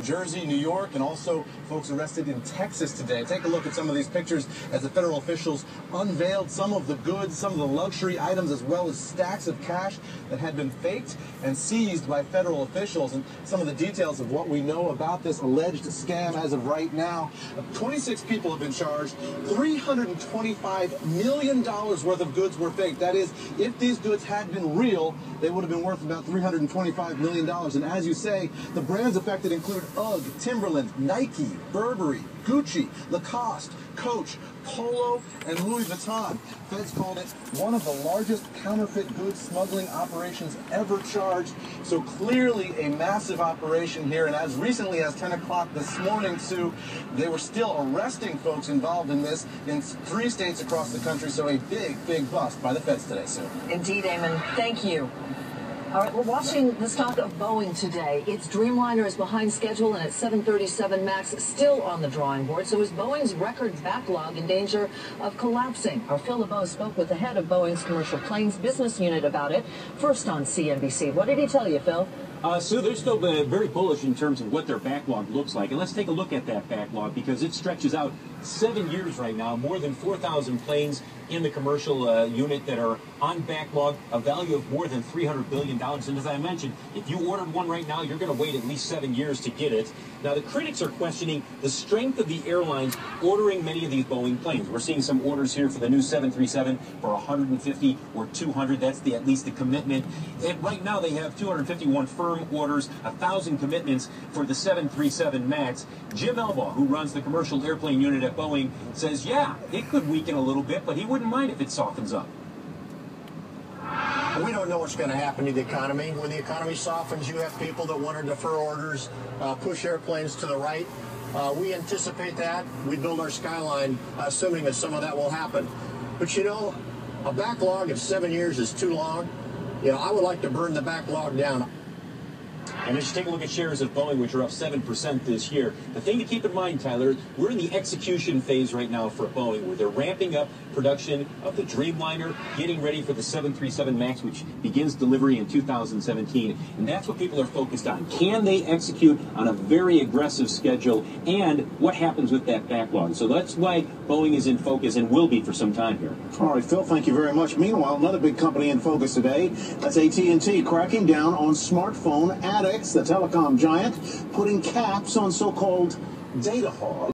Jersey, New York, and also folks arrested in Texas today. Take a look at some of these pictures as the federal officials unveiled some of the goods, some of the luxury items, as well as stacks of cash that had been faked and seized by federal officials. And some of the details of what we know about this alleged scam as of right now. 26 people have been charged. $325 million worth of goods were faked. That is, if these goods had been real, they would have been worth about $325 million. And as you say, the brands affected include UGG, Timberland, Nike, Burberry, Gucci, Lacoste, Coach, Polo, and Louis Vuitton. Feds called it one of the largest counterfeit goods smuggling operations ever charged. So clearly a massive operation here. And as recently as 10 o'clock this morning, Sue, they were still arresting folks involved in this in 3 states across the country. So a big bust by the feds today, Sue. Indeed, Eamon. Thank you. All right, we're watching the stock of Boeing today. Its Dreamliner is behind schedule and its 737 MAX still on the drawing board. So is Boeing's record backlog in danger of collapsing? Our Phil LeBeau spoke with the head of Boeing's commercial planes business unit about it, first on CNBC. What did he tell you, Phil? Sue, they're still very bullish in terms of what their backlog looks like. And let's take a look at that backlog because it stretches out 7 years right now, more than 4,000 planes in the commercial unit that are on backlog, a value of more than $300 billion. And as I mentioned, if you ordered one right now, you're going to wait at least 7 years to get it. Now, the critics are questioning the strength of the airlines ordering many of these Boeing planes. We're seeing some orders here for the new 737 for 150 or 200. That's at least the commitment. And right now, they have 251 firm orders, 1,000 commitments for the 737 MAX. Jim Elbaugh, who runs the commercial airplane unit at Boeing, says, yeah, it could weaken a little bit, but he wouldn't mind if it softens up. We don't know what's going to happen to the economy. When the economy softens, you have people that want to defer orders, push airplanes to the right. We anticipate that. We build our skyline assuming that some of that will happen. But, you know, a backlog of 7 years is too long. You know, I would like to burn the backlog down. And as you take a look at shares of Boeing, which are up 7% this year, the thing to keep in mind, Tyler, we're in the execution phase right now for Boeing, where they're ramping up production of the Dreamliner, getting ready for the 737 MAX, which begins delivery in 2017. And that's what people are focused on. Can they execute on a very aggressive schedule? And what happens with that backlog? So that's why Boeing is in focus and will be for some time here. All right, Phil, thank you very much. Meanwhile, another big company in focus today. That's AT&T cracking down on smartphone addicts. The telecom giant putting caps on so-called data hogs.